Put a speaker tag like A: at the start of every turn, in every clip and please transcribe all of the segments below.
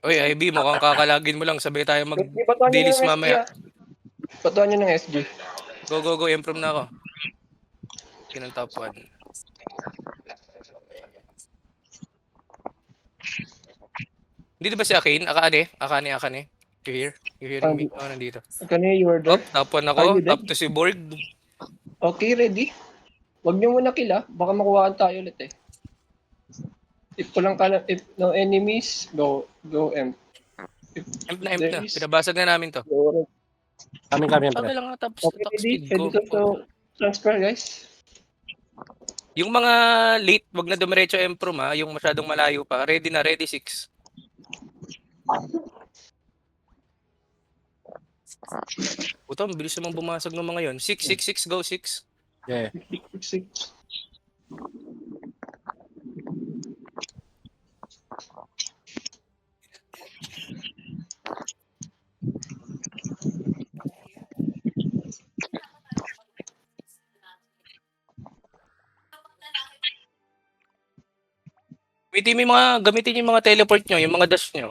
A: Oy, IB, mukhang kakalagin mo lang. Sabay tayo
B: Batuhan nyo
A: mag-dilis
B: ng SG
A: mamaya.
B: ah. Batuhan nyo ng SG.
A: Go, go, go. Improve na ako. Yun ang top 1. Dito ba si Akin? Akane. You hear? You hearing me? Oh, nandito.
B: Kanina you were there?
A: Top 1
B: Are
A: ako.
B: you dead?
A: Top 2 si Borg.
B: Okay, ready? Huwag nyo muna kill ah. Baka makuhaan tayo ulit eh. If no enemies, go M. If
A: Emp
B: there
A: na.
B: is,
A: Pinabasag na namin to.
B: go red.
C: Kami, pre.
A: Sabi lang nga
B: Okay,
A: top
B: ready?
A: speed
B: Ready
A: ko.
B: to transfer guys?
A: Yung mga late, wag na dumiretso Emprom ha. Yung masyadong malayo pa. Ready na, ready 6. Puto, bilis namang bumasag ng mga yon. 6, go 6.
C: Yeah.
B: 6.
A: Gamitin yung mga teleport nyo, yung mga dash nyo.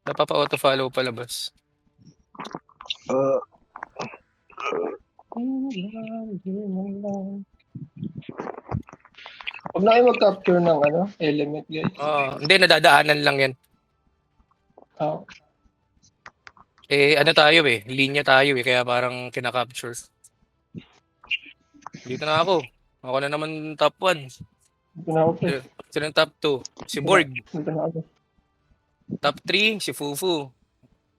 A: Napapa-auto follow palabas.
B: Huwag na kayo mag-capture ng element guys.
A: Hindi, nadadaanan lang yan.
B: Oh.
A: Ano tayo eh, linya tayo eh, kaya parang kinakapture. Dito na ako. Ako na naman top 1.
B: Dito na ako pre.
A: Sino top 2? Si Borg.
B: Dito na ako.
A: Top 3, si Fufu.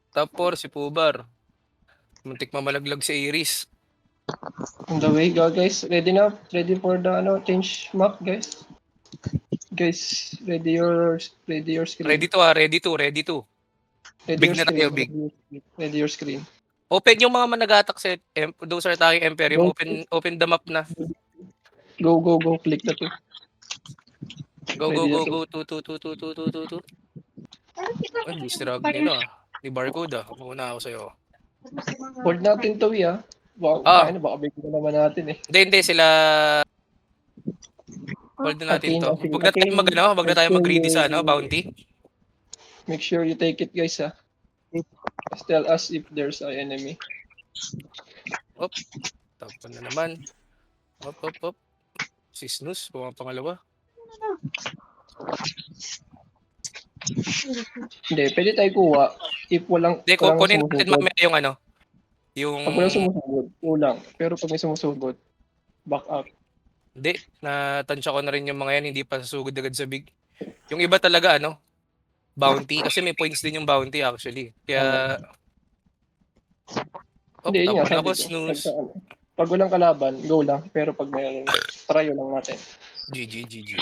A: Top 4, si Pubar. Muntik mamalaglag si Iris.
B: On the way, go guys. Ready na? Ready for the change map guys? Guys, ready your screen.
A: Ready to.
B: Ready
A: Big
B: your
A: na
B: screen.
A: tayo, big.
B: Ready your screen.
A: Open yung mga manag-attack sa those are tayong Imperium. Open the map na.
B: Go. Click the 2.
A: Go. 2. Ay, distrag nila. Ni barcode ah. Muna ako sa'yo.
B: Hold natin to ah. Baka bigyan naman natin eh.
A: Hindi sila. Hold natin to. Wag na tayo mag-greedy sa bounty.
B: Make sure you take it guys ah. Just tell us if there's an enemy.
A: Tapon na naman. Op. Si Snooze, pangalawa.
B: Hindi, pwede tayo kuha if walang
A: kunin natin mamaya yung yung...
B: Pag walang sumusugod, kulang. Pero pag may sumusugod, back up.
A: Hindi, natansya ko na rin yung mga yan, hindi pa susugod agad sa big. Yung iba talaga, bounty. Kasi may points din yung bounty actually. Kaya...
B: Hindi, yun nga,
A: ako,
B: sabi
A: Snooze.
B: Pag walang kalaban, go lang. Pero pag mayroon, try lang natin.
A: GG.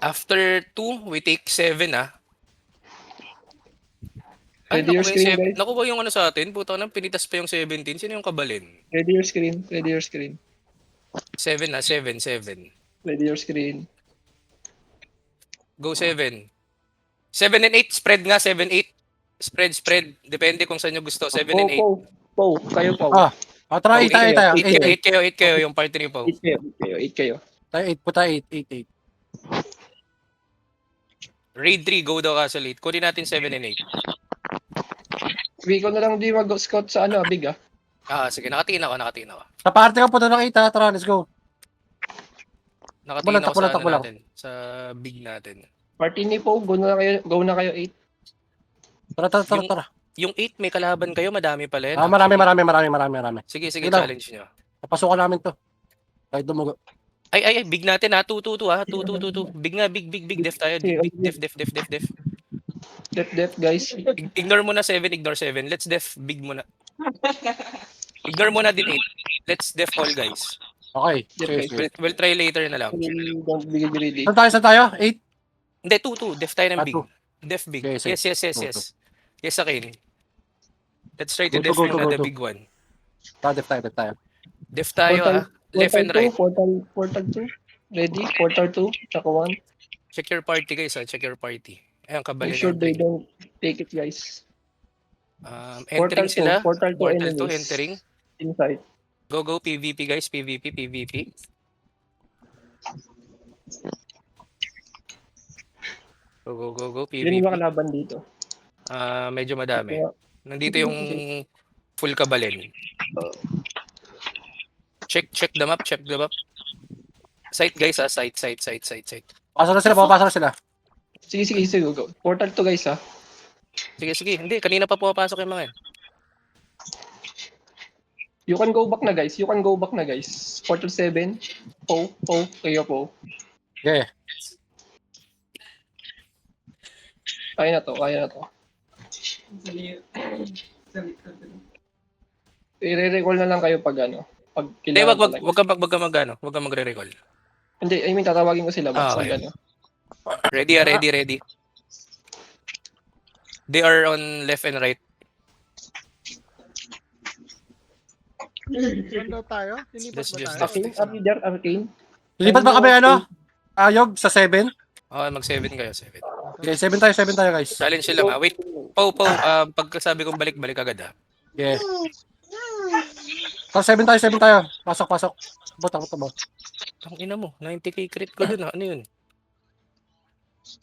A: After 2, we take 7 ah. Ay,
B: Ready your screen, guys.
A: Naku ba yung sa atin? Puta nang pinitas pa yung 17. Sino yung kabalin?
B: Ready your screen.
A: 7 na, 7.
B: Ready your screen.
A: Go 7. 7 and 8, spread nga, 7, 8. Spread. Depende kung saan nyo gusto, 7 and 8.
B: Kayo po.
C: Try 8 tayo.
A: 8 kayo, yung party ni Pau.
B: 8 kayo.
C: Tayo 8 po tayo, 8.
A: Raid 3, go daw ka sa late. Kunin natin 7 and 8.
B: Ikaw na lang di mag-scout sa big ah.
A: Sige, nakatingin ako.
C: Sa party ka po doon ng 8 tara, let's go.
A: Nakatingin ako sa natin, sa big natin.
B: Party ni Po, go na kayo 8.
C: Tara.
A: Yung 8, may kalaban kayo, madami pala yan.
C: Marami.
A: Sige, challenge nyo.
C: Napasukan namin to. Kahit dumugo.
A: Ay, big natin ha. 2. Big nga, big. Def tayo. Def.
B: Def, guys.
A: Ignore mo na 7, ignore 7. Let's def big muna. Ignore mo na din 8. Let's def all, guys.
C: Okay.
A: We'll try later na lang.
B: Don't be greedy.
C: Saan tayo? 8?
A: Hindi, 2. Def tayo ng big. Def big.
C: Okay,
A: Yes. Yes, akin. Let's try to def
C: go.
A: the big one.
C: Def tayo.
A: Def tayo ha. Left and right.
B: Portal 2. Ready? Portal 2. Tsaka 1.
A: Check your party guys ha. Check your party. Ayan, kabalin.
B: Make sure they don't take it guys.
A: Entering sila.
B: Portal 2
A: entering.
B: Inside.
A: Go PVP guys. PVP. Go, go, go, go.
B: Hindi ba
A: PvP.
B: kalaban dito?
A: Medyo madami.
B: Kaya,
A: Nandito yung full kabalin. Check the map, check the map. Site guys site.
C: Pasok na sila, papasok na sila.
B: sige, go. Portal to guys
A: Sige. Hindi, kanina pa pumapasok yung mga yan.
B: You can go back na guys. Portal 7. Kayo po.
C: Okay.
B: Kaya na to. I-recall na lang kayo pag ano. Pag
A: Hindi,
B: kailangan talaga.
A: wag ka magre-recall.
B: Hindi, I mean, tatawagin ko sila.
A: Okay.
B: Pag ano.
A: Ready. They are on left and right.
D: Saan daw tayo? Lilipat
A: Just-
D: ba
A: just-
D: tayo?
B: Arcane.
C: Lilipat ba kami Ayog sa 7?
A: Okay, mag-7 kayo, 7.
C: Okay, 7 tayo guys.
A: Challenge lang Wait, pagkasabi kong balik agad
C: Okay. So, 7 tayo. Pasok. Bot.
A: Ang ina mo, 90k crit ko dun Ano yun?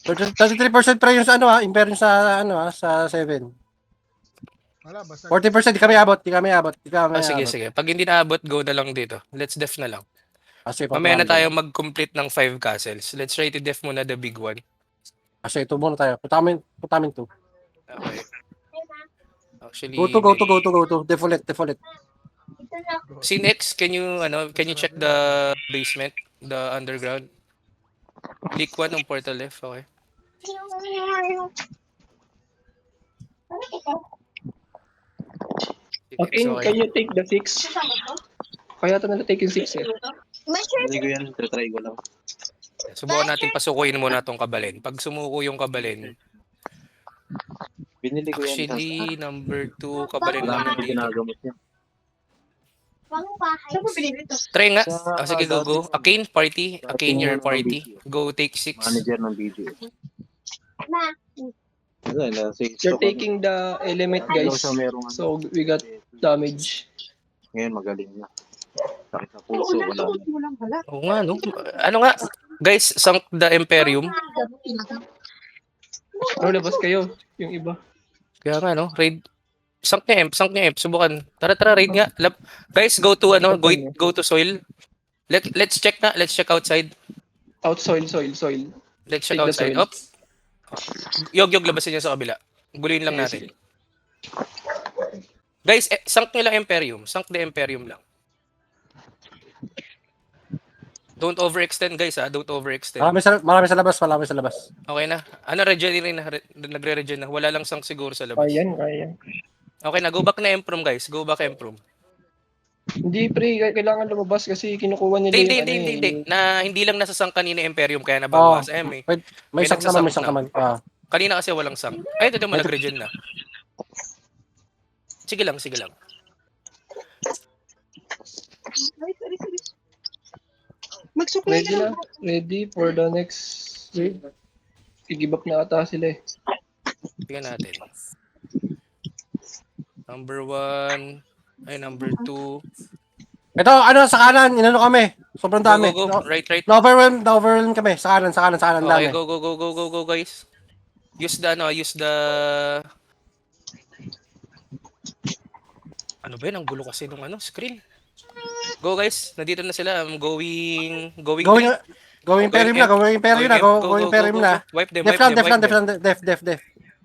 C: 33% pre yung sa Imperium sa sa 7.
D: Wala, basta.
C: 40% di kami abot.
A: Sige. Pag hindi naabot, go na lang dito. Let's def na lang.
C: Kasi
A: Mamaya na tayo mag-complete ng 5 castles. Let's try to def muna the big one.
C: Kasi ito muna tayo. Putamin 2.
A: Okay. Actually,
C: Go to. Default.
A: Sinex, can you check the basement, the underground? Click 1 ng portal left, okay.
B: Arcane, can you take the 6? Kaya ito na take yung 6
E: Hindi ko yan, try ko lang.
A: Subukan natin pasukuin muna tong kabalin. Pag sumuko yung kabalin,
E: Binili ko yan.
A: actually, number 2, kabalin
E: Wala
A: lang
E: nang
A: nandito.
E: ginagamot niya.
A: Try nga.
E: Sa-
A: Sige, go. Arcane, party. Arcane, your party. Go take 6.
E: Manager ng BGO. Ano,
B: You're taking the element guys. So we got damage.
E: Ngayon magaling na. Sakit sa puso, wala na.
A: Oo nga, no? Ano nga? Guys, sunk the Imperium.
B: Ano, labas kayo? Yung iba.
A: Kaya nga, no? Raid. Sunk niya imp. Subukan. Tara, raid nga. Guys, go to, go to soil. Let's check na. Let's check outside.
B: Out soil.
A: Let's check
B: Take the
A: outside.
B: soil.
A: Op. Yog, labasin niya sa kabila. Guluhin lang natin. Guys, sunk nyo lang Imperium. Sunk the Imperium lang. Don't overextend, guys, ha? Don't overextend.
C: Marami sa labas.
A: Okay na. Regen rin na. Nagre-regen na. Wala lang sunk siguro sa labas.
B: Kaya.
A: Okay na. Go back na Emprom, guys. Go back Emprom.
B: Hindi pre, kailangan lumabas kasi kinukuha nila
A: Hindi. Hindi lang nasasang kanina Imperium kaya nabawas. Eh.
C: May isang naman.
A: Kanina kasi walang sang. Ay, ito naman nag-regen na. Sige lang.
B: Ready na. Ready for the next wave. I-give up na ata sila eh.
A: Tingnan natin. Number 1. Ay, number 2.
C: Ito, sa kanan, inano kami. Sobrang dami.
A: Go. Right.
C: Na-overwhelm kami. Sa kanan,
A: Okay,
C: dami.
A: go, guys. Use the Ano ba yun? Ang gulo kasi nung screen. Go, guys. Nandito na sila. I'm going
C: Imperium na.
A: Wipe them.
C: Def.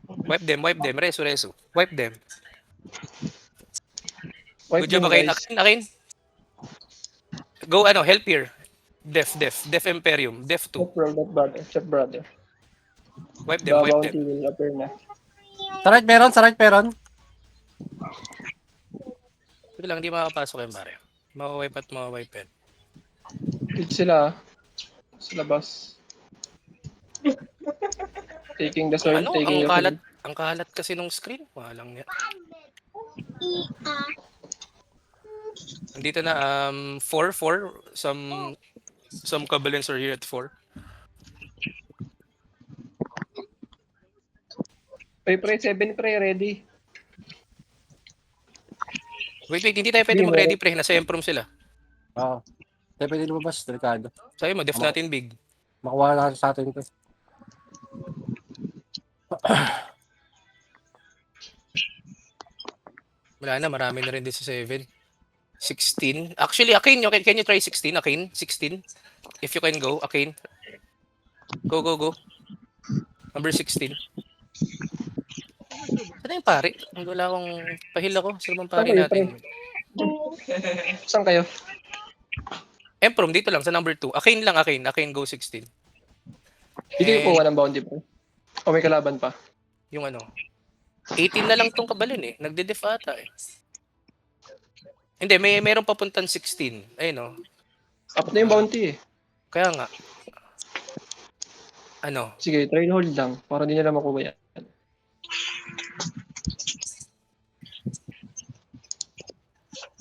A: Wipe them. Resu. Wipe them.
B: Wipe
A: Good job,
B: them,
A: Akin.
B: guys.
A: Akin. Go, help here. Def Imperium. Def 2.
B: Chef brother.
A: Wipe
B: The
A: them.
B: bounty will appear na.
C: Sa right meron.
A: Sige lang, hindi makakapasok yung pare. Mawipe yan.
B: Hit sila sa labas. Taking the soil, taking the soil.
A: Ang kalat kasi nung screen. Walang niya. Dito na 4. Some Kabalins are here at 4.
B: Pre, 7 pre, ready.
A: Wait, hindi tayo pwede mag-ready pre. Nasa Emprom sila.
C: Oo. Tayo pwede lumabas, delikado.
A: Sabi mo, def natin big.
C: Makuha na sa atin ito.
A: Wala na, marami na rin din sa 7. 16. Actually, Akin, can you try 16? Akin, 16. If you can go, Akin. Go, go, go. Number 16. Saan yung pare? Wala akong pahil ako. Saan bang pare
B: Saan kayo,
A: natin?
B: Saan kayo?
A: Emprom, dito lang, sa number 2. Akin lang, Akin. Akin, go 16.
B: Hindi
A: And
B: ko ng bounty pre. O may kalaban pa.
A: yung ano, 18 na lang tong kabalin eh. Nagde-def ata eh. Hindi, meron papuntan 16. Ayun oh.
B: Up na yung bounty eh.
A: Kaya nga. Ano?
B: Sige, try and hold lang. Para di nila makuha yan.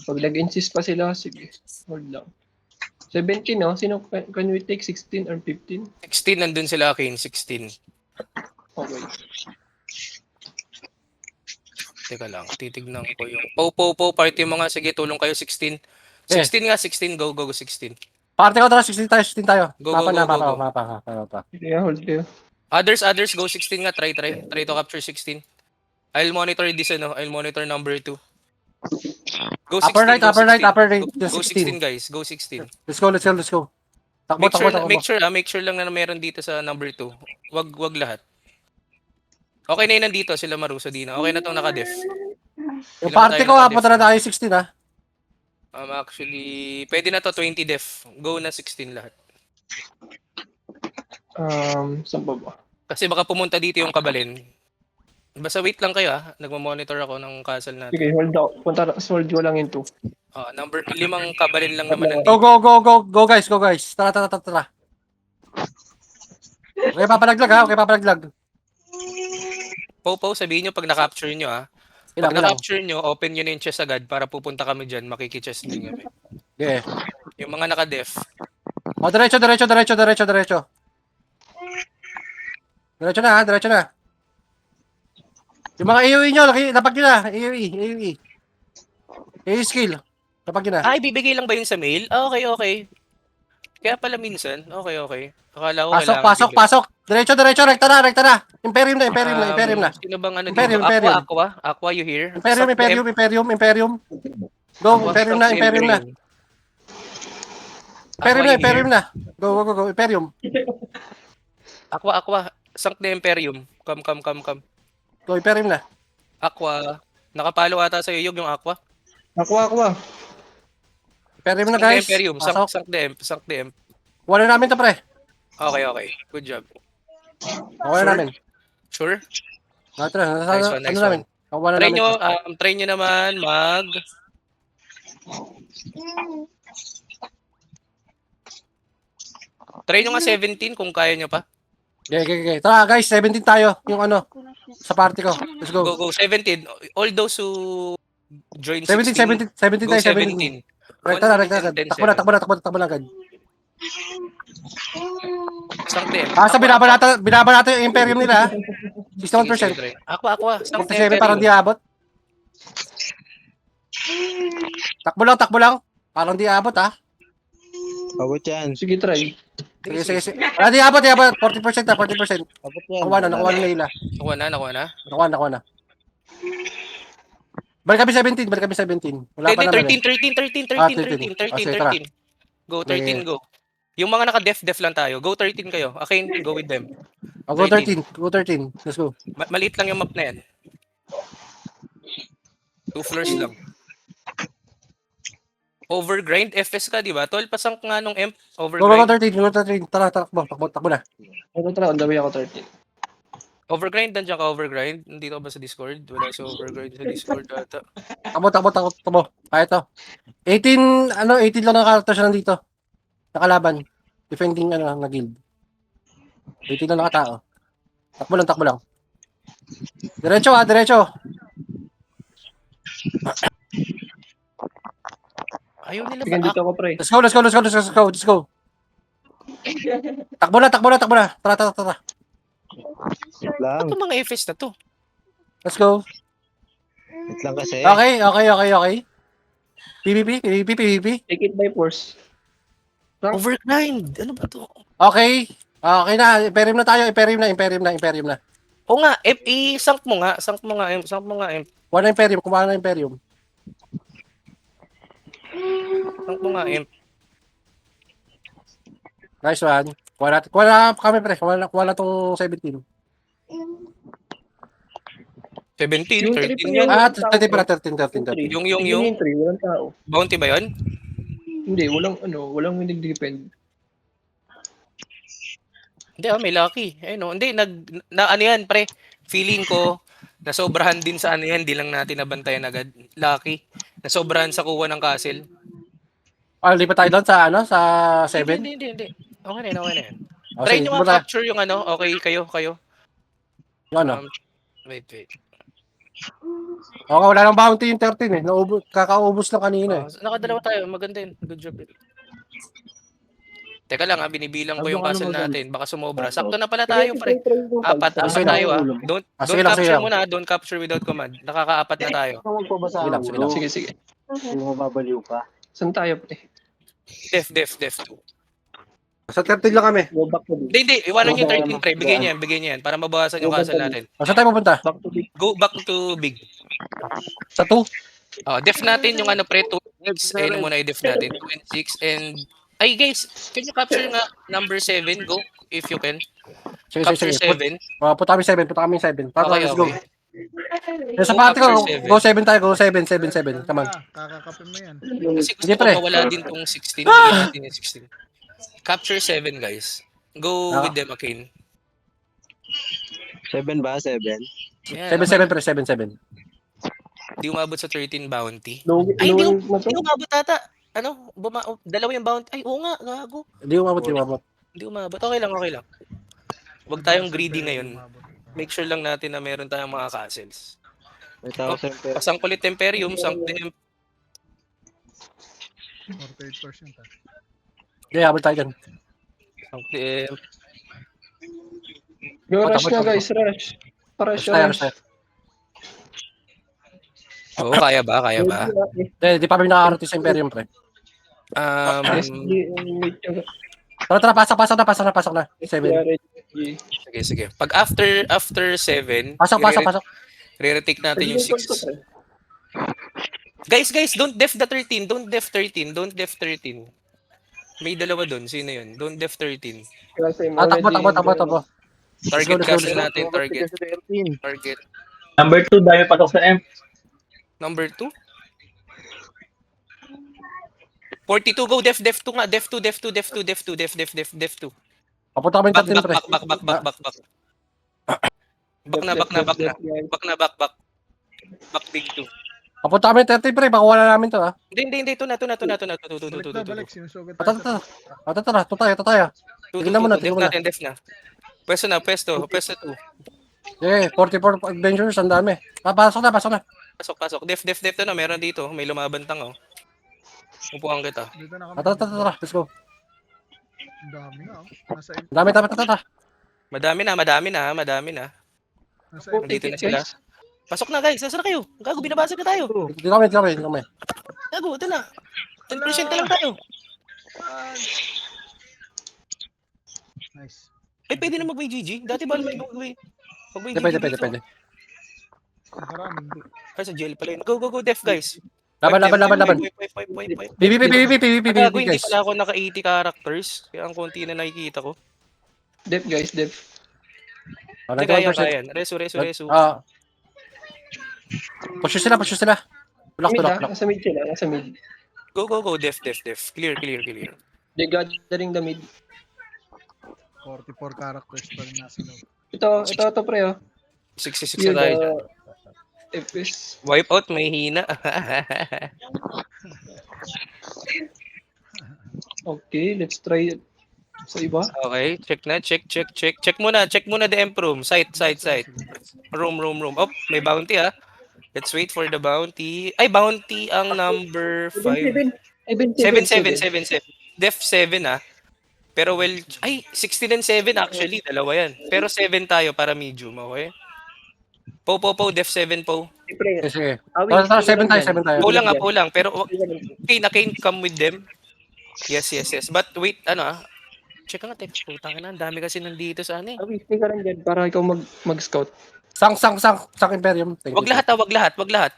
B: Pag nag-insist pa sila, sige. Hold lang. 17, no? Sino, can we take 16 or 15?
A: 16 nandun sila Akin, 16.
B: Okay.
A: Teka lang, titignan ko yung po party mga sige tulong kayo 16. 16 nga 16 go 16.
C: Party ko tara, 16 tayo, 16 tayo.
A: Go,
C: Mapa
A: go,
C: na,
A: go, go, go.
C: mapa.
B: Sige, hold kayo.
A: Others go 16 nga try to capture 16. I'll monitor this ano, I'll monitor number 2. Go 16.
C: Upper right,
A: go
C: upper
A: 16.
C: right, upper right.
A: Go 16
C: 16.
A: guys, go 16.
C: Let's go. Takbo.
A: Make sure lang na meron dito sa number 2. Wag lahat. Okay na yun nandito sila Maruso Dina. Okay na tong naka-def.
C: Yung party ko, apunta na tayo 16 ha.
A: Actually, pwede na to 20 def. Go na 16 lahat.
B: Saan ba ba?
A: Kasi baka pumunta dito yung kabalin. Basta wait lang kayo ah. Nagmo-monitor ako ng castle natin.
B: Sige, hold out. Punta, hold ko lang yung 2.
A: Number 5 kabalin lang naman
C: Go,
A: nandito.
C: go guys. Tara. Okay, papalaglag ha,
A: Po, sabihin nyo pag na-capture nyo ah. Pag na-capture nyo, open nyo na yung chest agad para pupunta kami dyan. Makiki-chest din kami.
C: Okay.
A: Yung mga naka-def.
C: O, diretso. Diretso na. Yung mga AoE nyo, lapag nyo na. AoE skill. Lapag nyo na.
A: Ay, bibigay lang ba yun sa mail? Okay. Kaya pala minsan, okay. Akala ko
C: Pasok. Diretso, rekta na. Imperium na.
A: Sino bang ano
C: Imperium,
A: dito?
C: Imperium.
A: Aqua, you here?
C: Imperium. Go, Imperium na. Imperium na. Go, Imperium.
A: Aqua. Sank na Imperium. Come.
C: Go, Imperium na.
A: Aqua. Nakapalo ata sa iyo yung Aqua.
B: Aqua.
C: Imperium na
A: Sank na
C: guys.
A: Imperium.
C: Pasok.
A: Sank na Imp.
C: Wala namin to pre.
A: Okay. Good job.
C: Wala namin.
A: Sure?
C: Tara,
A: Nice one.
C: namin. Wala
A: Try
C: namin.
A: nyo naman Try nyo nga 17 kung kaya nyo pa.
C: Okay. Tara guys, 17 tayo. Yung ano, sa party ko. Let's go.
A: Go 17. All those who join
C: 17
A: go
C: tayo,
A: 17.
C: Rekta na.
A: 10,
C: Takbo na agad.
A: Sank na Imp.
C: Binabanata yung Imperium nila ha. 61%.
A: Sige, Aqua. Sank na
C: 57 parang
A: Imperium.
C: di abot. Takbo lang. Parang di abot ha.
E: Abot yan.
B: Sige, try.
C: Sige. Di abot. 40% na, 40%.
E: Abot yan.
C: Nakuha na nila.
A: Nakuha na.
C: Balik kami 17. Wala pa naman
A: 13. Go 13, go. Yung mga naka-def lang tayo. Go 13 kayo. Akin, go with them.
C: Go 13. Let's go.
A: Maliit lang yung map na yan. 2 floors lang. Overgrind, FS ka, di ba? 12 pasang nga nung Imp.
C: Go
A: Overgrind.
C: 13. Tara, takbo na.
B: On the way ako 13.
A: Overgrind, nandiyan ka overgrind. Nandito ka ba sa Discord? Wala sa overgrind sa Discord ata.
C: Takbo. Kaya to. 18 lang na character siya nandito. Nakalaban. Defending na guild. 18 lang nakatao. Takbo lang. Diretso.
A: Ayaw nila
B: Sige,
A: ba?
B: dito ako, pre.
C: Let's go. Takbo na. Tara.
E: Wait lang.
A: Ito mga FS na to.
C: Let's go.
E: Wait lang kasi.
C: Okay. PvP.
B: Take it by force.
A: Overgrind. Ano ba to?
C: Okay. Okay na, Imperium na tayo, Imperium na.
A: Oo nga, i-sank mo nga, sank mo nga, imp.
C: Kuha na Imperium, kumain na Imperium.
A: Sank mo nga, imp.
C: Nice one. Kuha na kami pre, kuha na tong 17.
A: 17,
B: Yung
A: 13
B: triple
A: yan.
B: yung-
C: Ah, 13 pala, 13.
A: Yung,
B: Yung 3, walang tao.
A: bounty ba yun?
B: Hindi, walang minigdepend.
A: Hindi may lucky. Ayun hindi, ano yan, pre. Feeling ko, nasobrahan din sa ano yan, di lang natin nabantayan agad. Lucky. Nasobrahan sa kuha ng castle.
C: Ah, lipat tayo doon sa sa 7.
A: Hindi. Okay na yan.
C: Oh,
A: Try
C: sige,
A: nyo
C: muna.
A: nga capture yung ano, okay, kayo.
C: Yung ano?
A: Wait.
C: Okay, wala nang bounty yung 13 eh. Kakaubos lang kanina eh.
A: Nakadalawa tayo, maganda yun. Good job. Teka lang binibilang ko yung castle natin. Baka sumobra. Sakto na pala tayo, pre. Apat
C: Sige
A: tayo
C: lang.
A: Don't
C: Sige lang, sige
A: capture
C: lang.
A: muna, don't capture without command. Nakakaapat na tayo.
C: Sige lang, sige lang.
B: Sige.
E: Kung mababaliw ka.
B: Saan tayo, pre?
A: Def.
C: Sa 13 lang kami.
B: Go back to big.
A: Hindi. Iwanan yung 13, pre. Bigyan niya yan. Para mabawasan yung castle natin.
C: Saan tayo pupunta?
B: Back to big.
A: Go back to big.
C: Sa 2.
A: Def natin yung ano, pre. 2 and 6. Ayun muna i-def natin. 2 and 6. And, ay guys, can you capture nga number 7? Go, if you can. Capture 7.
C: Punta kami 7. Para
A: Okay,
C: let's go.
A: okay.
C: Yung sa party ko,
A: Capture 7.
C: go 7 tayo. Go 7. Come on.
D: Kakakapin mo yan.
A: Kasi gusto
C: Hindi,
A: ko
C: pre.
A: mawala din tong 16. Bigyan natin yung 16. Capture 7, guys. Go with them, Akin.
E: 7 ba? 7?
A: Yan.
C: 7 pre, 7.
A: Hindi umabot sa 13 bounty.
B: Low
A: Ay, hindi
B: na to.
A: Hindi umabot ata. Ano? Dalawa yung bounty. Ay, oo nga. Gago.
C: Hindi umabot.
A: Hindi umabot. Okay lang. Huwag tayong greedy ngayon. Make sure lang natin na meron tayong mga castles.
E: May tao sa Imperium.
A: Pasangkulit Imperium, Sanctum.
D: 48% ah.
C: Hindi, habol tayo dyan.
A: Sanctum.
B: Go, rush na guys, rush.
C: Rush tayo.
A: Oo, kaya ba?
C: Hindi pa kami nakakarating sa Imperium pre.
B: SG, wait nyo.
C: Tara, pasok na. 7.
A: Sige. Pag after 7,
C: Pasok.
A: re-retake natin yung 6. Guys, don't def the 13. Don't def 13. May dalawa doon. Sino yun? Don't def 13.
C: Takbo.
A: Target
C: Let's go.
A: castle natin. Target.
F: Number 2, dami patok sa M.
A: Number 2. 42, go. Def 2 nga. Def 2.
C: Papunta kami
A: Back
C: 13 pre. Back.
A: Back big 2.
C: Papunta kami 13 pre, baka wala namin to ha.
A: Hindi. Ito na.
D: Balik. Sinusugat
C: Tara, tayo. Tignan mo na.
A: Def na. Pwesto 2.
C: Eh, 44 adventures, ang dami. Pasok na.
A: Pasok. Def na. Meron dito. May lumabantang oh. Upuan kita.
D: Dito na kami.
C: Tara, let's go.
D: Ang dami na. Nasa
C: Ang dami, tara.
A: Madami na.
D: nasa
A: Nandito na sila. Pasok na guys. Nasaan na kayo? Gago, binabasag na tayo.
C: Dito kami.
A: Gago, ito na. 10% na lang tayo.
D: Nice.
A: Pwede na mag-way GG. Dati ba may mag-way? Mag-way GG
C: Pwede.
A: dito.
D: Maraming.
A: Ay, sa jail pala yun. Go, def guys.
C: Laban.
A: Wipe.
C: PvP
A: Gago, hindi
C: guys.
A: pala ako naka 80 characters. Kaya ang konti na nakikita ko.
B: Def guys, def.
A: Hindi kaya. Resu.
C: Push sila. Block.
B: Nasa mid sila, nasa mid.
A: Go. Def. Clear.
B: They gathering the mid.
D: 44 characters pa rin nasa loob.
B: Ito pre oh.
A: 66
B: Yun,
A: na tayo dyan.
B: FPS.
A: Wipe out, may hina.
B: Okay, let's try it. Sa iba.
A: Okay, check na. Check muna the emp room. Site. Room. Oh, may bounty ah. Let's wait for the bounty. Ay, bounty ang number 5. 7. Def 7 ah. Pero ay, 16 and 7 actually. Dalawa yan. Pero 7 tayo para medium, okay? Po, Def 7 po.
C: Sige. Tara, 7 tayo.
A: Po lang. Pero okay, na Kane come with them. Yes. But wait, Check nga, teka. Putang ina, ang dami kasi nandito sa ano eh.
B: Awi, stay ka lang dyan para ikaw mag-scout.
C: Sang Imperium. Thank
A: Wag
C: you,
A: lahat wag lahat, wag lahat.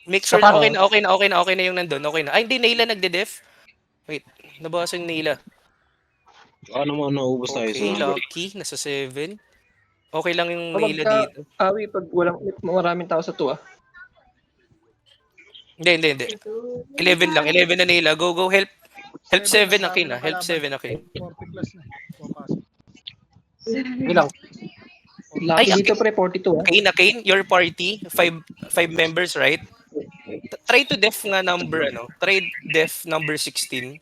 A: Make sure
C: Kapag-
A: okay na, okay na, okay na, okay na yung nandun, okay na. Ay, hindi, Naila nagde-def. Wait, nabawasan yung Naila.
E: Baka naman naubos tayo
A: Okay,
E: sa...
A: Lucky, nasa 7. Okay lang yung
B: Kapag
A: Naila
B: ka,
A: dito.
B: Awi, pag maraming tao sa 2 ah.
A: Hindi. 11 lang, 11 na Naila. Go, go, help. Help 7
D: ang dami
A: Akin
D: ng
A: ah, help
D: kalaban.
A: 7 Akin.
D: 40 plus na. Pumapasok.
C: Sige lang.
B: Lucky
A: Ay,
B: dito pre, 42 ah.
A: Akin, your party, 5 members, right? Try to def nga number, try def number 16.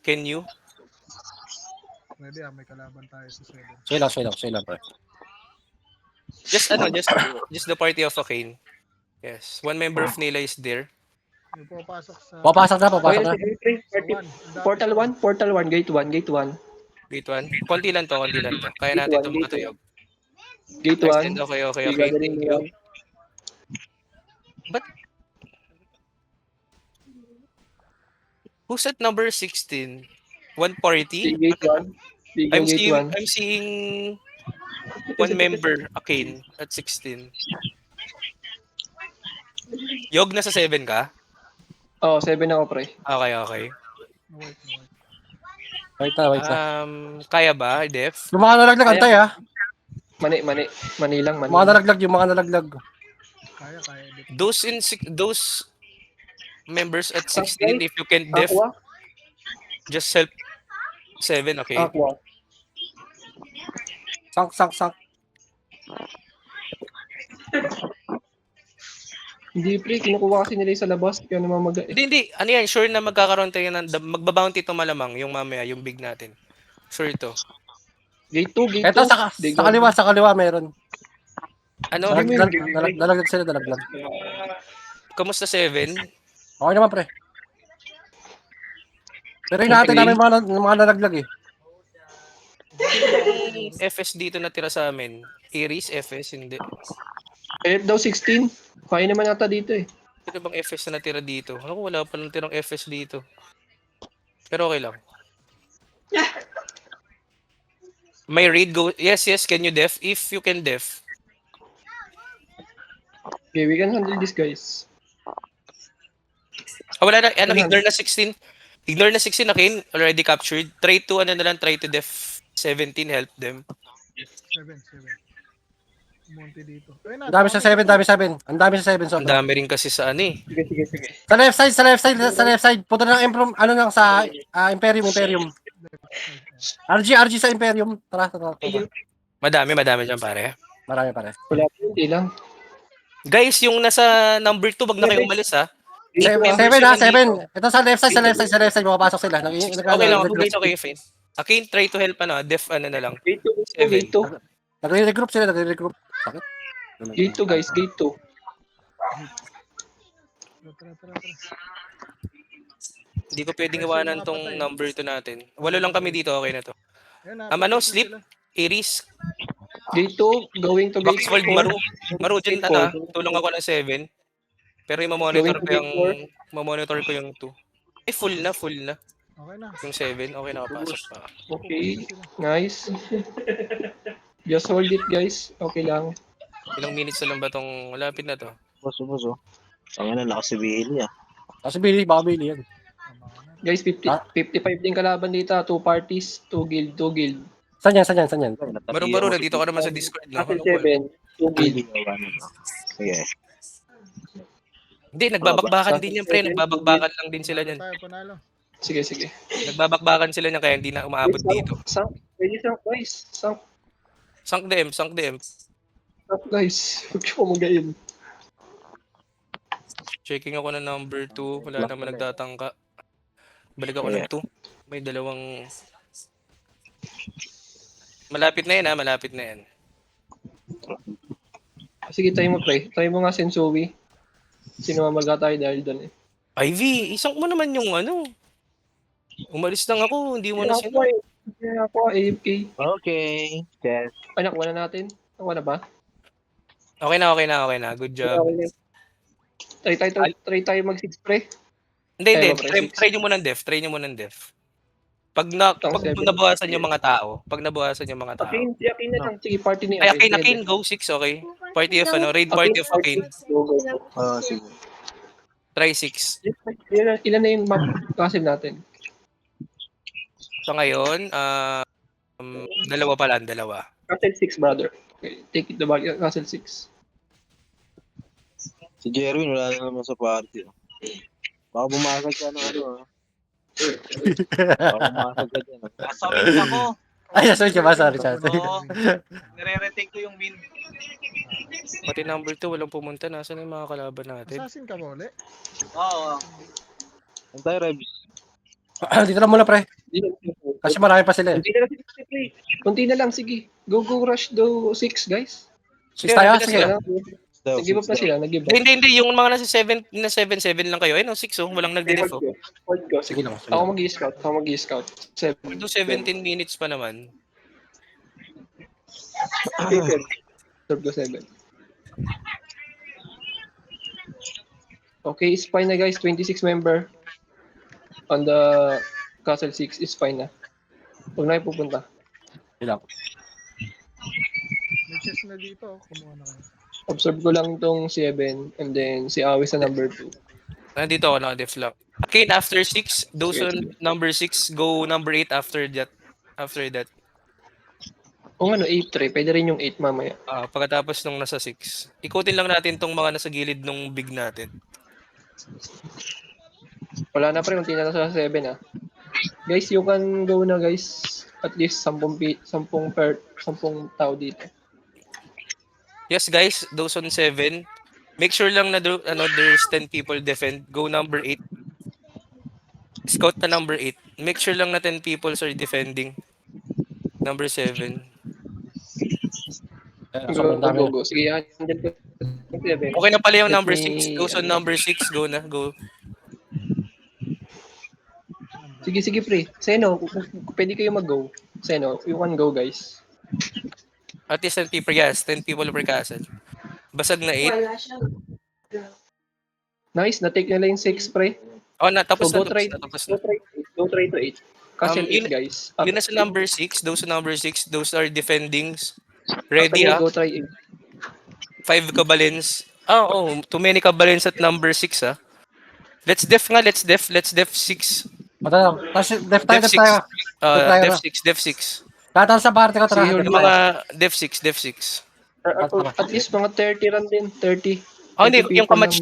A: Can you?
D: Pwede may kalaban tayo sa 7.
C: Sige lang, pre.
A: Just just the party of Akin. Yes, one member of Nila is there.
D: May pumapasok sa...
C: Papasok na.
B: Okay,
C: na.
B: sige, pre,
D: Sa 1.
B: Portal 1, gate 1, gate 1.
A: Gate 1. Konti lang to. Kaya
B: Gate
A: natin
B: 1,
A: itong
B: gate
A: matuyog.
B: 1. Gate
A: Extend,
B: 1.
A: okay.
B: Sige, gagaling
A: Thank
B: mo
A: you.
B: lang.
A: Who's at number 16? One party?
B: Sige, gate 1. Sige, gate 1.
A: I'm seeing one member, Akin, at 16. Yog, nasa 7 ka?
B: Oh, 7 ako pre.
A: Okay.
D: No work.
C: Wait na.
A: Kaya ba, Def?
C: Yung mga nalaglag, antay ha.
B: Manilang.
C: Mga nalaglag, yung mga nalaglag.
D: Kaya. Edit.
A: Those members at 16, if you can Def,
B: Aqua.
A: just help 7, okay?
B: Aqua.
C: Sank.
B: Hindi pre, kinukuha kasi nila yung sa labas. Kaya namamaga.
A: Hindi. Ano yan? Sure na magkakaroon tayo magbabounty to malamang yung mamaya, yung big natin. Sure ito.
B: Gate 2, gate 2.
C: Eto, sa kaliwa meron.
A: Ano?
C: Nalaglag sila.
A: Kamusta 7?
C: Okay naman, pre. Pero yung natin namin mga nalaglag eh.
A: FS dito natira sa amin. Iris, FS, hindi.
B: Eh, daw 16. Kaya naman nata dito eh.
A: Sino bang FS na natira dito? Ano ko wala pa nang tirang FS dito. Pero okay lang. May raid go. Yes, can you def? If you can def.
B: Okay, we can handle this guys.
A: Wala na. Ignore na 16. Ignore na 16 Akin. Already captured. Try to def 17. Help them.
D: 7. Monte dito.
C: Ang dami sa 7. Ang dami sa 7.
A: Ang dami rin kasi sa ano eh.
B: Sige.
C: Sa left side. Punta na ng sa Imperium. RG sa Imperium. Tara.
A: Madami dyan pare.
C: Marami pare.
B: Wala po, hindi lang.
A: Guys, yung nasa number 2, wag na kayo umalis ha.
C: 7. Ito sa left side. Makapasok sila.
A: Okay lang, okay, fine. Akin, try to help def na lang.
B: Gate 2.
C: Nagre-regroup sila. Sakit.
B: Gate 2 guys, gate 2.
D: Tara.
A: Hindi ko pwedeng iwanan tong number 2 natin. 8 lang kami dito, okay na to.
D: Ayun,
A: Sleep, Iris,
B: Gate 2, going to gate
A: Boxfold,
B: 4.
A: Maru dyan, tulong ako ng 7. Pero yung mamonitor ko yung 2. Eh, full na.
D: Okay na.
A: Yung 7, okay na, kapasok pa.
B: Okay, nice. Just hold it guys, okay lang.
A: Ilang minutes na lang ba tong malapit na to?
E: Boso. Ang na, lakas si Billy ah.
C: Kasi baka Billy yan.
B: Guys, 55 din kalaban dito, 2 parties, 2 guild.
C: Saan yan?
A: Maru, na dito ka naman sa Discord. No?
B: Kasi 7, 2 guild.
E: Sige.
A: Hindi, nagbabakbakan din yan, pre. Nagbabakbakan lang din sila niyan.
D: Tayo panalo.
B: Sige.
A: Nagbabakbakan sila niyan, kaya hindi na umaabot dito.
B: Pwede sank guys, sank
A: Sunk DM.
B: guys. Huwag siya pamagayin.
A: Checking ako na number 2. Wala naman nagtatangka. Balik ako ng 2. May dalawang... Malapit na yan.
B: Sige, tayo mo pre. Tayo mo nga Sensui. Sino mamaga tayo dahil doon eh.
A: Ivy, isang mo naman yung Umalis lang ako, hindi mo na sino.
B: Kaya ako, AFK.
E: Okay. Yes.
B: Ay, nakuha na natin. Nakuha na ba?
A: Okay na. Good job.
B: Try tayo mag-6 pre.
A: Hindi.
B: Ayun, pre,
A: Try nyo muna ng def. Pag
B: seven.
A: nabawasan yung mga tao, pag nabawasan yung mga tao.
B: Akin na lang. Sige, party na yun.
A: Ay, Akin, go 6, okay. Party of raid party of Akin.
B: Go.
E: Sige.
A: Try 6.
B: Ilan na yung map castle natin?
A: So ngayon, dalawa pa lang, dalawa.
B: Castle 6, brother. Okay, take it the back. Castle 6.
E: Si Jerwin, wala na naman sa party. Baka bumasag ka ng ano, ah. Baka bumasag ka dyan, ah.
G: Asawin ako.
C: Ay, sorry ka ba? Sorry, sorry.
G: Oo. Nire-retake ko yung win.
A: Pati number 2, walang pumunta. Nasaan yung mga kalaban natin?
D: Assassin ka ba uli?
G: Oo.
E: Antay, Rebs.
C: Dito lang muna, pre. Kasi marami pa sila eh.
B: Kunti na lang, sige. Go rush do 6, guys.
C: 6 tayo?
A: Sige,
C: Sige.
B: Nag-give up na sila, nag-give up.
A: Hindi. Yung mga nasa 7 lang kayo. Ayun, 6, walang nagde-def. Oh.
B: Hold go.
C: Sige lang. Sige
B: Ako
C: lang.
B: mag-i-scout. 7.
A: Although 17 minutes pa naman.
B: Serve go 7. Okay, is fine na guys. 26 member on the Castle 6 is fine na. Huwag na kayo pupunta.
C: Sige lang.
D: May chest na dito. Kumuha na kayo.
B: Observe ko lang tong 7 and then si Awi sa number 2.
A: Nandito ako, naka-def lang. Akin, after 6, those on number 6, go number 8 after that.
B: Kung ano, 8-3. Pwede rin yung 8 mamaya.
A: Pagkatapos nung nasa 6. Ikutin lang natin tong mga nasa gilid nung big natin.
B: Wala na pre, unti na lang sa 7 ah. Guys, you can go na guys. At least 10 tao dito.
A: Yes guys, those on 7, make sure lang na there's 10 people defend. Go number 8. Scout na number 8. Make sure lang na 10 people are defending. Number 7.
C: Sobrang dami na.
B: Go. Sige, handle ko.
A: Okay na pala yung
B: Let
A: number
B: me-
A: 6. Those on number 6, go na. Go.
B: Sige pre. Seno, kung pwede kayo mag-go. Seno, you can go guys.
A: At least 10 people, yes. 10 people per castle. Basag na 8.
B: Nice, na-take nila yung 6 pre.
A: Oh, tapos
B: So,
A: na.
B: go try to 8. Castle 8 guys.
A: Yun na sa number 6. Those on number 6, those are defendings. Ready
B: Go try 8.
A: 5 kabalins. Too many kabalins at number 6 ah. Let's def 6.
C: Mata lang. Tapos, def tayo.
A: Def 6.
C: Tatal sa party ko. Tara.
B: Sige,
A: Yung mga def 6.
B: At least mga 30 run din. 30.
A: Hindi,
B: 30
A: yung
B: people
A: kamatch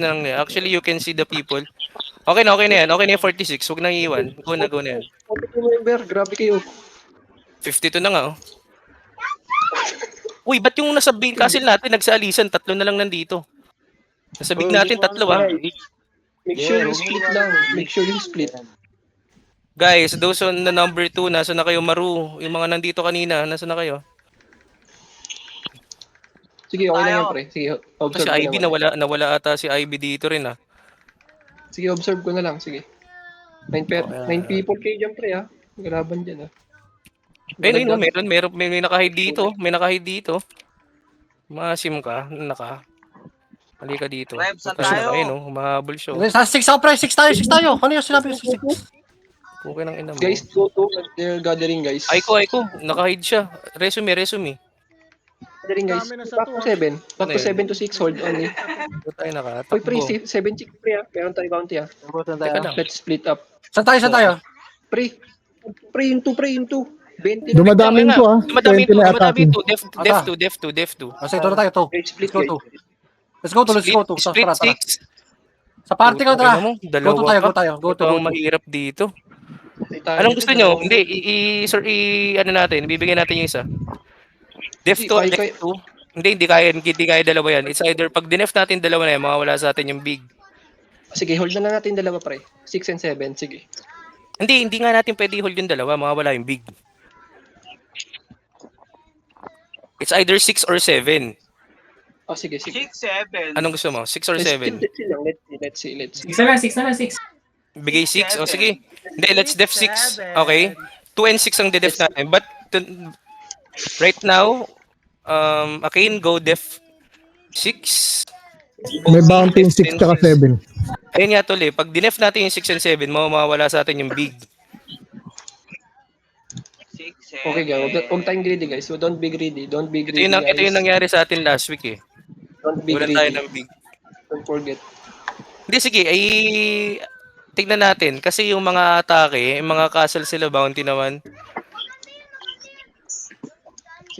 A: lang nila. Actually, you can see the people. Okay na yan. Okay na yung 46. Huwag nang iiwan. Go na yan.
B: 42 member, grabe kayo.
A: 52 na nga, oh. Uy, ba't yung nasa big castle natin, nagsaalisan, 3 na lang nandito. Nasa big natin, 3 ah.
B: Make sure you split lang. Make sure you split.
A: Guys, those on the number 2, nasa na kayo, Maru? Yung mga nandito kanina, nasa na kayo?
B: Sige, okay lang yan, pre. Sige,
A: Si
B: observe ko
A: IB,
B: naman.
A: nawala ata si IB dito rin, ah.
B: Sige, observe ko na lang. Sige. 9 people kayo dyan, pre, ha? Garaban dyan, ha?
A: Ayun, may nakahide dito. Masim ka, halika dito.
G: Rev, saan
A: Kasi
G: tayo?
A: ayun, humahabol siya.
C: Sa 6 ako, pre. 6 tayo. Ano yung sinabi? 6.
A: Okay ng ina mo.
B: Guys, go to their gathering, guys.
A: Aiko, nakahide siya. Resume.
B: Gathering, guys.
D: Dami na sa
B: Back to 7. Back to
A: Ano yun?
B: 7 to 6, hold only.
A: Ito tayo
B: Uy, pre,
A: nakatakbo.
B: 7 chicks, pre, ha? Meron tayo bounty, ha?
A: Teka lang.
B: Let's split up.
C: Saan tayo?
B: Pre, yung 2. 20 na.
H: Dumadamin
A: Tama
H: ko
A: nga.
H: ah. 20 na attacking.
A: Def 2.
C: Kasi turo tayo to.
B: Guys, split,
C: Let's go
B: guys.
C: to. Let's go to.
A: Split
C: Tara.
A: 6.
C: Sa party ko, tara.
A: Dalawa
C: Go
A: ka.
C: tayo. Go to.
A: Ito ang mahirap dito.
B: Tayo.
A: Anong gusto nyo? Hindi, ano natin, ibibigay natin yung isa. Def 2 or Def 2? Hindi kaya dalawa yan. It's either pag dinef natin dalawa na yan, mawawala sa atin yung big.
B: Sige, hold na lang natin dalawa, pre. 6 and 7, sige.
A: Hindi nga natin pwede hold yung dalawa, mawawala yung big. It's either 6 or 7.
B: Oh, sige.
G: 6, 7.
A: Anong gusto mo? 6 or 7?
B: Let's see.
I: 6 na lang, 6.
A: Bigay 6? O sige. Hindi, let's def 6. Okay? 2 and 6 ang def natin. But right now, Akin, go def 6.
H: May bounty yung 6 tsaka 7.
A: Ayun nga tol eh. Pag dinef natin yung 6 and 7, mawawala sa atin yung big.
G: 6,
B: Okay, guys. Huwag tayong greedy, guys. So, don't be greedy. Don't be
A: Ito
B: greedy,
A: yung, ito yung
B: guys.
A: nangyari sa atin last week eh.
B: Don't be
A: Wala tayo
B: greedy.
A: ng big.
B: Don't forget.
A: Hindi, sige, ay tignan natin. Kasi yung mga atake, yung mga castle sila, bounty naman.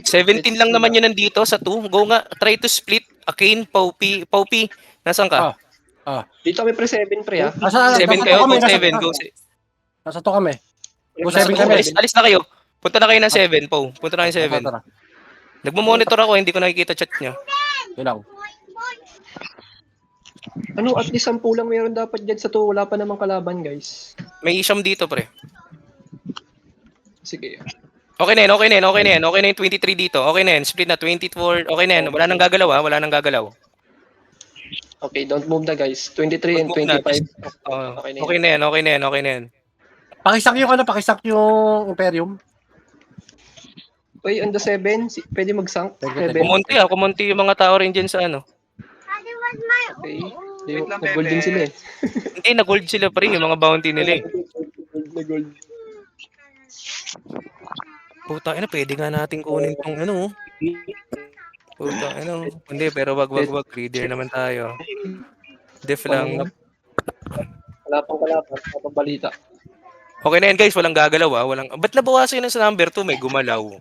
A: 17 lang naman yun nandito sa 2. Go nga, try to split. Arcane, Paupi. Paupi, nasan ka?
B: Dito kami pre 7 pre, ha?
C: Nasa
A: 7
C: nasa
A: kayo,
C: to kami,
A: go 7. Go
C: Nasa to kami. Go
A: Nasa
C: 7
A: 2
C: kami.
A: alis na kayo. Punta na kayo ng 7, Pau. Punta na kayo ng 7.
C: Tara.
A: Nagmo-monitor ako, hindi ko nakikita chat nyo.
C: Yun lang.
B: Ano, at least 10 lang meron dapat dyan sa 2. Wala pa namang kalaban, guys.
A: May Isham dito, pre.
B: Sige.
A: Okay na yan, okay na yan, okay na yan. Okay na yung 23 dito. Okay na yan, split na 24. Okay na yan, wala nang gagalaw ha, wala nang gagalaw.
B: Okay, don't move na, guys. 23 and
A: Move na.
B: 25.
A: Oh,
B: Okay na yan.
A: okay na yan, okay na yan, okay na yan.
C: Pakisak yung pakisak yung Imperium.
B: Uy, on the 7, pwede mag-sank. 7.
A: Kumonti yung mga tao rin dyan sa ano.
B: Okay.
G: Wait lang,
B: Nag-gold din
G: Bebe.
B: sila eh.
A: Hindi, na-gold sila pa rin, yung mga bounty nila eh.
B: Nag-gold.
A: Puta, ano, pwede nga natin kunin tong ano. Puta, ano. Hindi, pero wag, greedier naman tayo. Def lang.
B: Wala pang kalaban. Wala pang balita.
A: Okay na yan guys, walang gagalaw ha. Ba't nabawasan yun sa number 2? May gumalaw.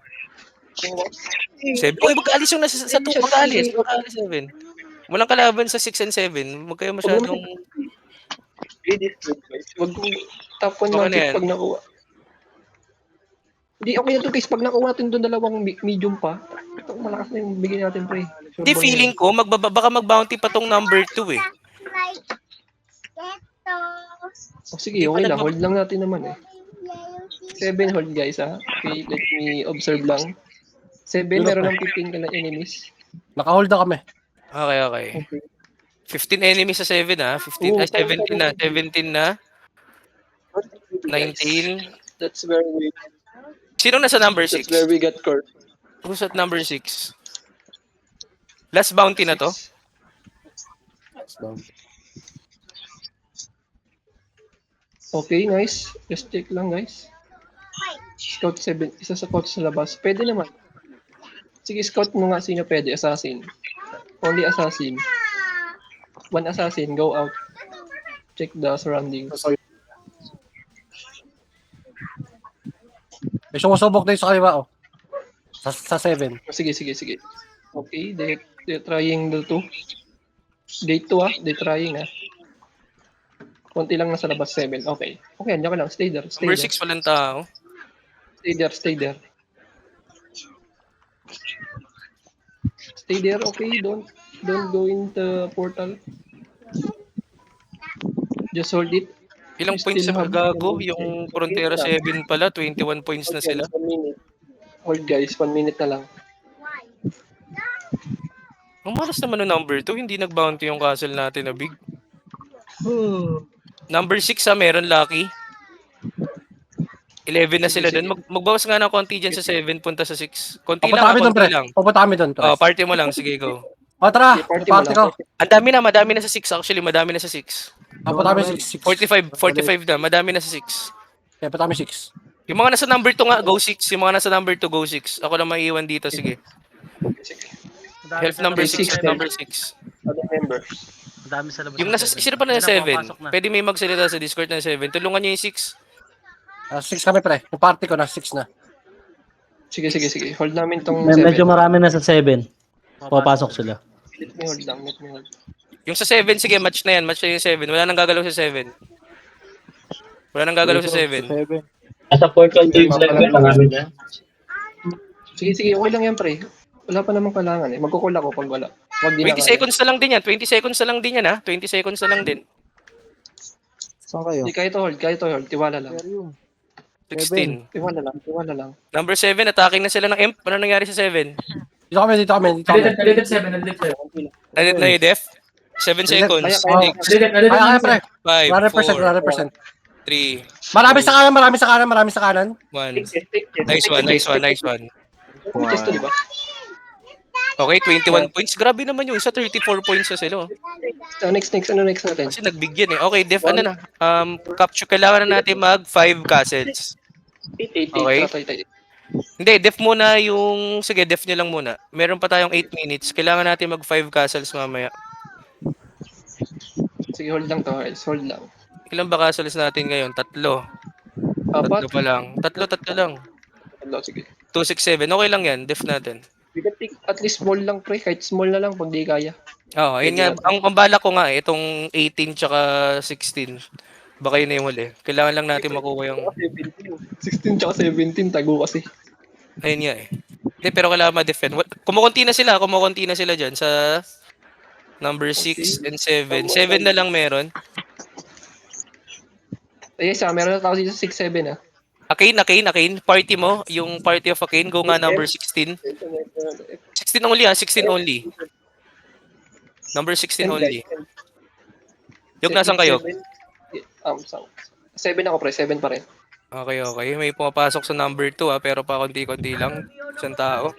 A: 7. Uy, mag-aalis yung nasa sa 2. Mag-aalis 7. Walang kalaban sa 6 and 7. Huwag kayo masyadong...
B: Greedy food, guys. Huwag kong top 1
A: Okay na
B: magic
A: yan.
B: pag nakuha. Hindi, okay na to guys. Pag nakuha natin doon dalawang medium pa, ito malakas na yung bigyan natin pre. Sure
A: Hindi,
B: ball
A: feeling ko, baka mag-bounty pa tong number 2 eh.
B: Oh, sige, okay lang. Hold lang natin naman eh. 7 hold guys ha. Okay, let me observe lang. 7, meron ng 15 ka na enemies.
C: Naka-hold na kami.
A: Okay. 15 enemies sa 7 ha. 15, 17 na. 17 na. 19.
B: That's where we
A: Sino nasa number 6?
B: got caught.
A: Who's at number 6? Last bounty na to?
B: Okay, nice. Just take lang guys. Scout 7. Isa sa scout sa labas. Pwede naman. Sige, scout mo nga sino pwede. Assassin. Only assassin. One assassin. Go out. Check the surroundings.
C: May sumusubok na yung sa kaliwa, oh. Sa 7.
B: Sige. Okay, they're trying the 2. Gate 2 ah. They're trying ah. Konti lang nasa labas 7. Okay. Okay, andyan ka lang. Stay there.
A: Number 6 walang tao.
B: Stay there. Stay there, okay? Don't go in the portal. Just hold it.
A: Ilang
B: You
A: points
B: still
A: sa
B: have-
A: Gago? Yung Frontera 7 pala, 21 points na sila.
B: 1 minute. Hold guys, 1 minute na lang.
A: Ang malas naman ng number 2, hindi nag-bounty yung castle natin na big. Number 6 meron lucky. 11 na sila
B: Sige.
A: doon. Magbawas nga ng konti dyan sa 7, punta sa 6. Konti
C: Papunta
A: lang,
C: kami doon,
A: konti
C: pre.
A: lang.
C: Papunta kami doon, pre.
A: Oh, party mo lang, sige go.
C: O, tara.
B: Okay, party
C: Party
B: mo
C: ko.
B: lang.
A: Ang madami na sa 6 actually, madami na sa 6.
C: Papunta kami 6.
A: 45 na, madami na sa 6.
C: Okay, papunta kami 6.
A: Yung mga nasa number 2 nga, go 6. Yung mga nasa number 2, go 6. Ako lang maiiwan dito, sige.
B: Sige.
A: Health number 6,
B: Six,
A: number 6.
B: Other member.
D: Dami sa labas.
A: Yung nasa, sino pa na 7? Pwede may magsalita sa Discord na 7. Tulungan nyo yung 6.
C: 6 kami, pre. Yung party ko na 6 na.
B: Sige. Hold namin tong 7.
F: Medyo marami na sa 7. Papasok sila.
B: Let me hold lang.
A: Yung sa 7, sige, match na yan. Match na yung 7. Wala nang gagalaw sa 7. Wala nang gagalaw sa 7.
F: Nasa portal games lang yun, marami na.
B: Sige. Okay lang yan, pre. Wala pa namang kailangan eh. Magkukul ako pag wala. Wag din
A: 20 seconds na lang din yan. 20 seconds na lang din yan, ha? 20 seconds na lang din.
E: Saan kayo?
B: Hindi, kaya to hold. Tiwala lang.
A: 16.
B: Tiwala lang.
A: Number 7, attacking na sila ng imp. Ano nangyari sa 7?
C: Dito kami.
A: Edit na yung def. 7 seconds.
B: Kaya.
A: 6,
C: Kaya, pre.
A: 5, 4,
C: 100%.
A: 3,
C: Marami sa kanan.
A: 1. Nice one.
B: Just to, di ba?
A: Okay, 21 points. Grabe naman yung isa, 34 points na sila. Oh.
B: Next, ano next natin?
A: Kasi nagbigyan eh. Okay, def, ano na. Capture, kailangan na natin mag 5 castles.
B: 8,
A: Okay.
B: try.
A: Hindi, def muna yung... Sige, def nyo lang muna. Meron pa tayong 8 minutes. Kailangan natin mag 5 castles mamaya.
B: Sige, hold lang to, Harls. Hold lang.
A: Ilan ba castles natin ngayon? Tatlo. Tatlo pa lang. Tatlo lang.
B: Sige.
A: 2, 6, 7. Okay lang yan. Def natin.
B: We can take at least small lang, pre. Kahit small na lang pag di kaya.
A: Oo, ayun nga. Ang bala ko nga, itong 18 tsaka 16. Baka yun na yung huli. Kailangan lang natin makuha yung...
B: 16 tsaka 17, tago kasi.
A: Ayun nga eh. Hindi, pero kailangan ma-defend. Kumukunti na sila dyan sa number 6 and 7. 7 na lang meron.
B: Yes, meron na tao dito sa 6-7 ah.
A: Akane. Party mo. Yung party of Akane. Go nga number 16. 16 only 16 only. Number 16 only. Yung nasan kayo?
B: 7 ako, pre. 7 pa rin.
A: Okay. May pumapasok sa number 2 pero pa konti-konti lang. Isang tao.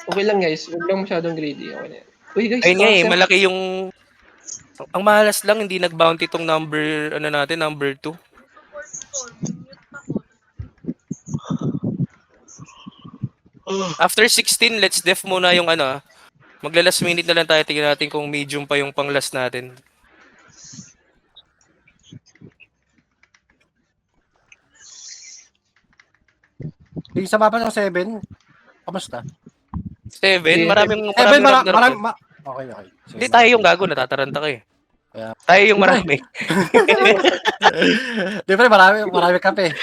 B: Okay lang, guys. Huwag lang masyadong greedy. Okay na yan. Uy, guys.
A: Ayun nga eh,
B: cancel.
A: malaki yung... Ang mahalas lang, hindi nag-bounty tong number, number 2. After 16, let's def muna yung magla-last minute na lang tayo. Tingnan natin kung medium pa yung pang-last natin.
C: Yung sa mapa ng 7, kamusta?
A: 7, maraming
C: Marami. Okay.
A: Hindi tayo yung gago, natataranta ka eh.
C: Kaya-
A: Tayo yung marami.
C: Di pre, marami kape.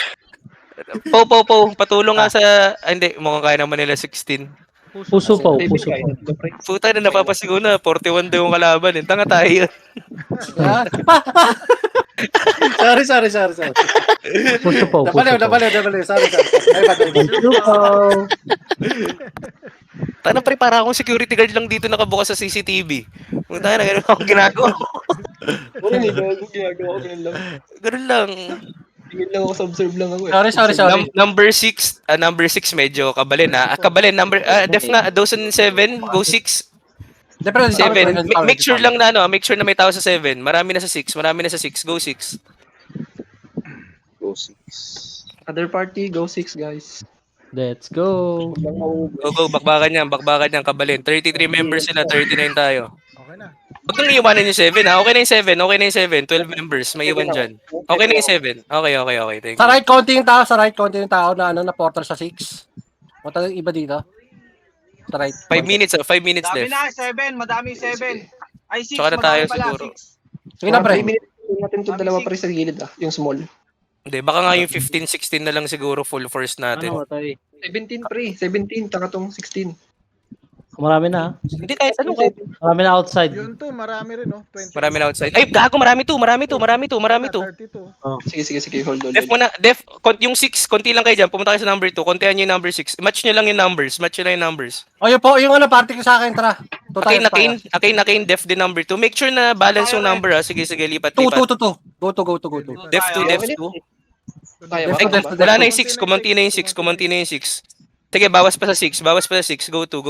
A: Po, patulong nga sa... hindi, mukhang kaya naman nila 16.
F: Puso po.
A: Puta na napapasigo na, 41 daw yung kalaban. Tanga tayo.
C: Ah, sorry.
F: Puso po.
C: Dabaliw. Sorry. Ay, batay.
A: Tana pre, para akong security guard lang dito nakabukas sa CCTV. Puta na, ganun akong ginagawa.
B: Wala ni ginagawa ko ganun lang.
A: Ganun lang.
B: Tingin lang ako sa observe lang ako eh.
C: Sorry.
A: Number 6 medyo kabalin na. Kabalin, def nga, dozen 7, go 6.
C: Di pre,
A: 7. Make sure lang na make sure na may tao sa 7. Marami na sa 6, go 6.
E: Go 6.
B: Other party, go 6 guys.
F: Let's go.
A: Go, bakbakan yan, kabalin. 33 members sila, 39 tayo.
D: Okay na.
A: Huwag kang iiwanan yung 7 ha. Okay na yung 7. 12 members. May iwan dyan. Okay na yung 7. Okay. Thank
C: Sa
A: you.
C: right, konti yung tao na na portal sa 6. Wala yung iba dito. Sa right.
A: 5 minutes, 5 minutes
G: Dami
A: left.
G: na, 7. Madami 7. Ay, 6.
A: Tsaka na tayo siguro.
C: Sige na pre.
B: 3 minutes natin ito dalawa pa rin sa gilid ah. Yung small.
A: Hindi, baka nga yung 15, 16 na lang siguro full force natin.
B: 17 pre. 17. Taka tong 16.
F: Marami na.
A: Hindi kahit ano.
F: Marami na outside.
D: Yun to, marami rin, no? 20.
A: Marami na outside. Ay, gago, marami to.
D: 32.
B: Sige. Hold on.
A: Def muna, yung 6, konti lang kayo dyan. Pumunta kayo sa number 2. Kontihan nyo yung number 6. Match nyo lang yung numbers.
C: O yun po, yung party ko sa akin, tara.
A: Akane, def din number 2. Make sure na balance yung number ha. Sige, lipat.
C: 2. Go to.
A: Def 2.
B: Kaya ba?
A: Wala na yung 6. Kumunti na yung 6. Sige, bawas pa sa 6. Go to.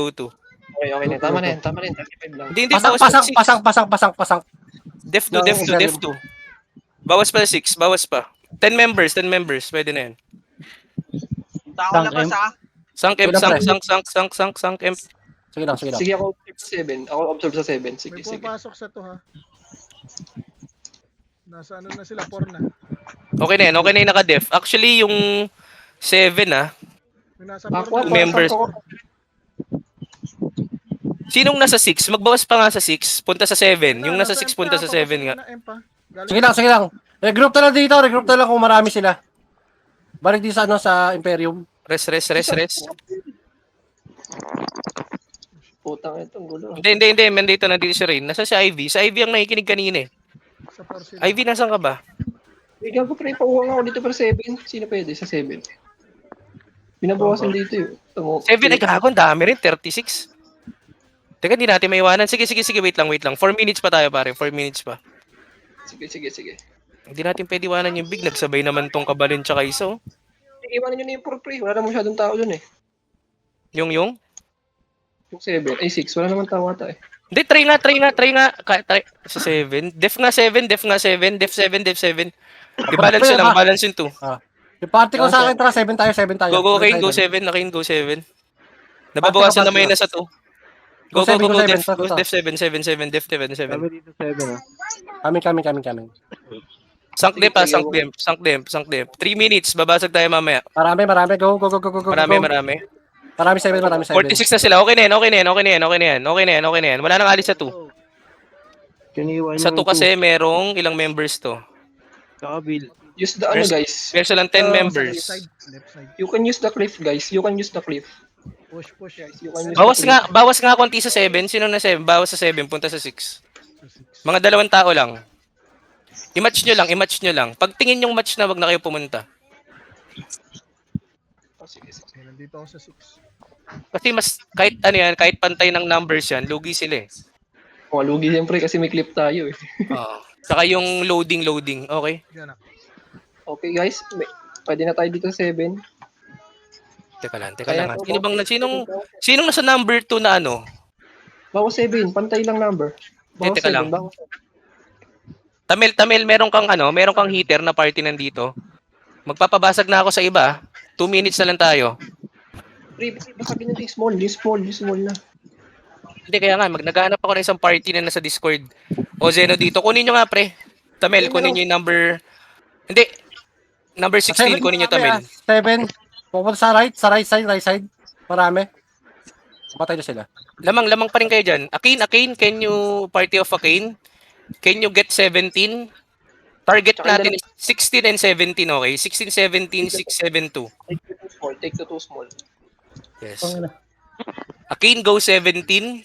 B: Okay na. Tama na yan. 35 lang.
A: Hindi, bawas pa sa 6.
C: Pasang.
A: Def 2. Bawas pa sa 6. 10 members. Pwede na yan.
G: Tao labas ha.
A: Sank M.
C: Sige lang.
B: Sige ako observe sa 7. Ako observe sa 7.
D: May
B: Sige.
D: pumapasok sa to, ha? Nasa ano na sila, 4 na.
A: Okay na yung naka-def. Actually, yung 7
D: May nasa
B: Ako,
D: 4 na.
A: members. Sinong nasa 6? Magbawas pa nga sa 6. Punta sa 7. Yung nasa 6 punta sa 7 nga.
C: Sige lang. Regroup na lang dito. Kung marami sila. Balik dito sa Imperium.
A: Rest.
B: Putang itong gulo.
A: Hindi. Nandito si Rain. Nasa si Ivy. Sa Ivy ang nakikinig kanina eh.
D: Sa 4 sila.
A: Ivy, nasan ka ba?
B: Bigyan ko pre, pauwang ako dito para 7. Sino pwede sa 7? Pinabawasan dito yun.
A: 7 ay gago. Ang dami rin. 36. Teka, hindi natin maiwanan. Sige. Wait lang. 4 minutes pa tayo pare. 4 minutes pa.
B: Sige.
A: Hindi natin pwede iwanan yung big. Nagsabay naman tong kabalin tsaka iso.
B: Iwanan nyo na yung 4 pre. Wala na masyadong tao dun eh.
A: Yung?
B: Yung 7, ay 6. Wala naman tao ata eh.
A: Hindi, try nga. Try sa 7. Def nga 7, def 7. I-balance nyo lang, balance yung 2.
C: Yung party ko sa akin, tara, 7 tayo.
A: Go, Kane, go 7. Akin, go 7. Nababawasan na may na sa 2. Go, def. Go, def 7, def 7.
E: Kami dito 7 ah.
C: Coming.
A: Sunk dep. 3 minutes, babasag tayo mamaya.
C: Marami. Go.
A: Marami.
C: Marami 7.
A: 46 na sila, okay na yan. Wala nang alis sa 2.
E: Kiniwan
A: Sa 2 kasi merong ilang members to.
E: Saka Bill.
B: Use the ano guys.
A: Meron lang 10
B: Ah,
A: members.
D: Left side.
B: You can use the cliff guys. You can use the cliff.
D: Push.
B: Guys, you can use
A: Bawas
B: the cliff.
A: nga, konti sa 7. Sino na 7? Bawas sa 7, punta sa 6.
D: To 6.
A: Mga 2 tao lang. I-match nyo lang. Pag tingin yung match na, wag na kayo pumunta.
B: Oh, sige.
D: Okay, nandito ako sa 6.
A: Kasi mas, kahit ano yan, kahit pantay ng numbers yan, lugi sila eh.
B: Oh, lugi siyempre kasi may clip tayo eh.
A: Oo. Saka yung loading. Okay?
D: Yan na.
B: Okay guys, pwede na tayo dito sa 7.
A: Teka lang. Sinong nasa number 2 na ano?
B: Bawas 7, pantay lang number. Bawas
A: Teka
B: 7,
A: lang.
B: bawas.
A: Tamil, meron kang heater na party nandito. Magpapabasag na ako sa iba. 2 minutes na lang tayo.
B: Pre, basagin natin yung small na.
A: Hindi, kaya nga, naghahanap ako ng isang party na nasa Discord. O Zeno dito. Kunin nyo nga, pre. Tamel, kunin nyo yung number... Hindi. Number 16, kunin nyo, Tamel.
C: 7. Pupunta sa right side. Marami. Patay na sila.
A: Lamang pa rin kayo dyan. Akin, can you party of Akin? Can you get 17? Target natin is 16 and 17, okay? 16, 17, 6, 7, 2.
B: Take the 2 small.
A: Yes. Akin, go 17.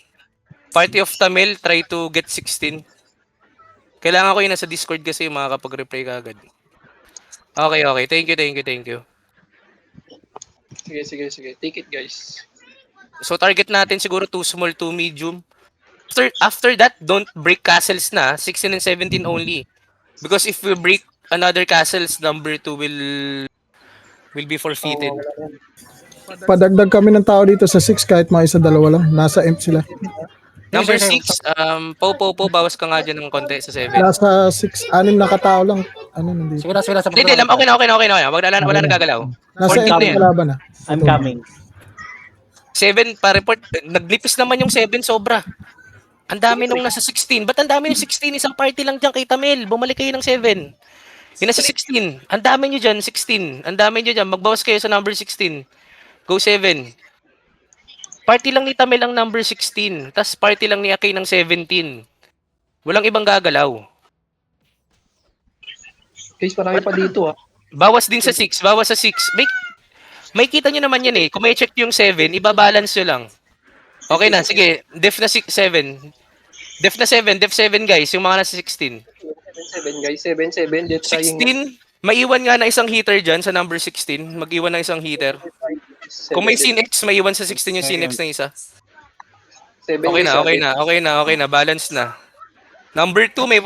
A: Party of Tamil, try to get 16. Kailangan ko yun nasa Discord kasi makakapag-reply ka agad. Okay. Thank you.
B: Sige. Take it guys.
A: So target natin siguro 2 small, 2 medium. After that, don't break castles na. 16 and 17 only. Because if we break another castles, number 2 will be forfeited.
H: Padagdag kami ng tao dito sa 6 kahit mga isa dalawa lang. Nasa imp sila.
A: Number 6, po, bawas ka nga dyan ng konti sa 7.
H: Nasa 6, 6 na katao lang. Ano nandito?
C: Sige na sa
A: Hindi, okay na. Wala nang gagalaw.
H: Nasa
A: 14
H: imp
A: na yan.
H: yung kalaban ah.
F: I'm coming.
A: 7 pa-report. Naglipis naman yung 7 sobra. Ang dami nung nasa 16. Ba't ang dami ng 16? Isang party lang dyan kay Tamil. Bumalik kayo ng 7. Yung nasa 16. Ang dami nyo dyan, 16. Ang dami nyo dyan. Magbawas kayo sa number 16. Go 7. Party lang ni Tamil ang number 16. Tapos party lang ni Akay ng 17. Walang ibang gagalaw.
B: Guys, marami pa dito ah.
A: Bawas din sa 6. May kita nyo naman yan eh. Kung may check yung 7, ibabalance nyo lang. Okay na, sige. Def na 7. Def 7 guys, yung mga nasa 16.
B: 7 guys, 7. Let's try
A: 16, maiwan nga na isang heater dyan sa number 16. Mag-iwan na isang heater. Kung may Cinex, maiwan sa 16 yung Cinex na isa. Okay na. Balance na. Number 2, may